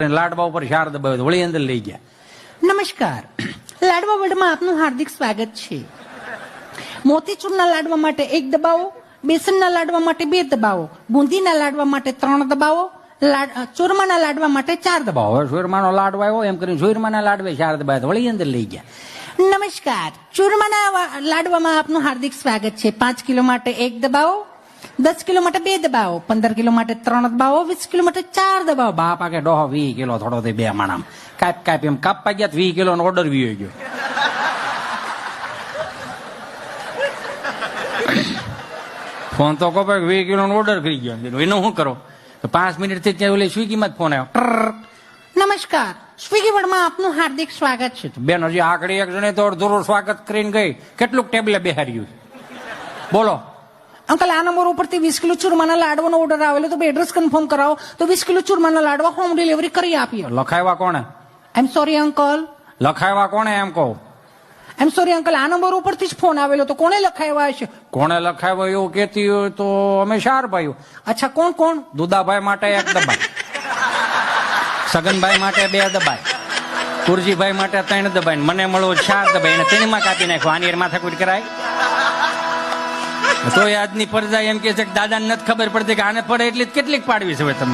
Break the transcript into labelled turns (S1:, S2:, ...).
S1: લાડવા ઉપર શાર દબાવ્યો વળી અંદર લઈ ગયા.
S2: નમસ્કાર, લાડવા વર્લ્ડમાં આપનું હાર્દિક સ્વાગત છે. મોતીચૂરના લાડવા માટે 1 દબાવો, બેસનના લાડવા માટે 2 દબાવો, બુંદીના લાડવા માટે 3 દબાવો, ચોરમાના લાડવા માટે 4 દબાવો.
S1: હવે સુરમાનો લાડવા આવ્યો એમ કરીને સુરમાના લાડવે શાર દબાવ્યો વળી અંદર લઈ ગયા.
S2: નમસ્કાર, ચૂરમાના લાડવામાં આપનું હાર્દિક સ્વાગત છે. 5 કિલો માટે 1 દબાવો, 10 કિલો માટે 2 દબાવો, 15 કિલો માટે 3 દબાવો, 20 કિલો માટે 4 દબાવો.
S1: બાપા કે ડોહો 20 કિલો થોડો તે બે માણામ કાપ એમ કાપવા ગયા 20 કિલો નો ઓર્ડર વી ગયો. ફોન તો કહો 20 કિલો નો ઓર્ડર કરી ગયો એનો શું કરો? 5 મિનિટ થી ત્યાં ઓલી સ્વિગીમાં જ ફોન આવ્યો.
S2: નમસ્કાર, સ્વિગી વર્લ્ડમાં આપનું હાર્દિક સ્વાગત છે.
S1: બેન હજી આકડી એક જણે તો અડધું સ્વાગત કરીને ગઈ. કેટલુંક ટેબલે બેહાર્યું બોલો.
S2: અંકલ, આ નંબર ઉપરથી 20 કિલો ચૂરમાના લાડવાનો ઓર્ડર આવેલો તો એડ્રેસ કન્ફર્મ કરાવો તો 20 કિલો ચૂરમાના લાડવા હોમ ડિલિવરી કરી આપીએ.
S1: લખાવ્યા કોણે?
S2: આઈ એમ સોરી અંકલ.
S1: લખાવ્યા કોણે એમ કહો?
S2: આઈ એમ સોરી અંકલ, આ નંબર ઉપરથી જ ફોન આવેલો તો કોણે લખાવ્યા હશે?
S1: કોણે લખાવ્યો એવું કેતી હોય તો અમે શાર ભાઈ.
S2: અચ્છા, કોણ કોણ?
S1: દુદાભાઈ માટે 1 દબાય, સગનભાઈ માટે 2 દબાય, કુરજીભાઈ માટે 3 દબાય, મને મળવો 4 દબાય. એને તેમાં કાપી નાખ્યો. આની માથાકૂટ કરાય તો આજની પરજા એમ કે છે કે દાદાને નથી ખબર પડતી કે આને પડે એટલી કેટલીક પાડવી છે હવે તમારે.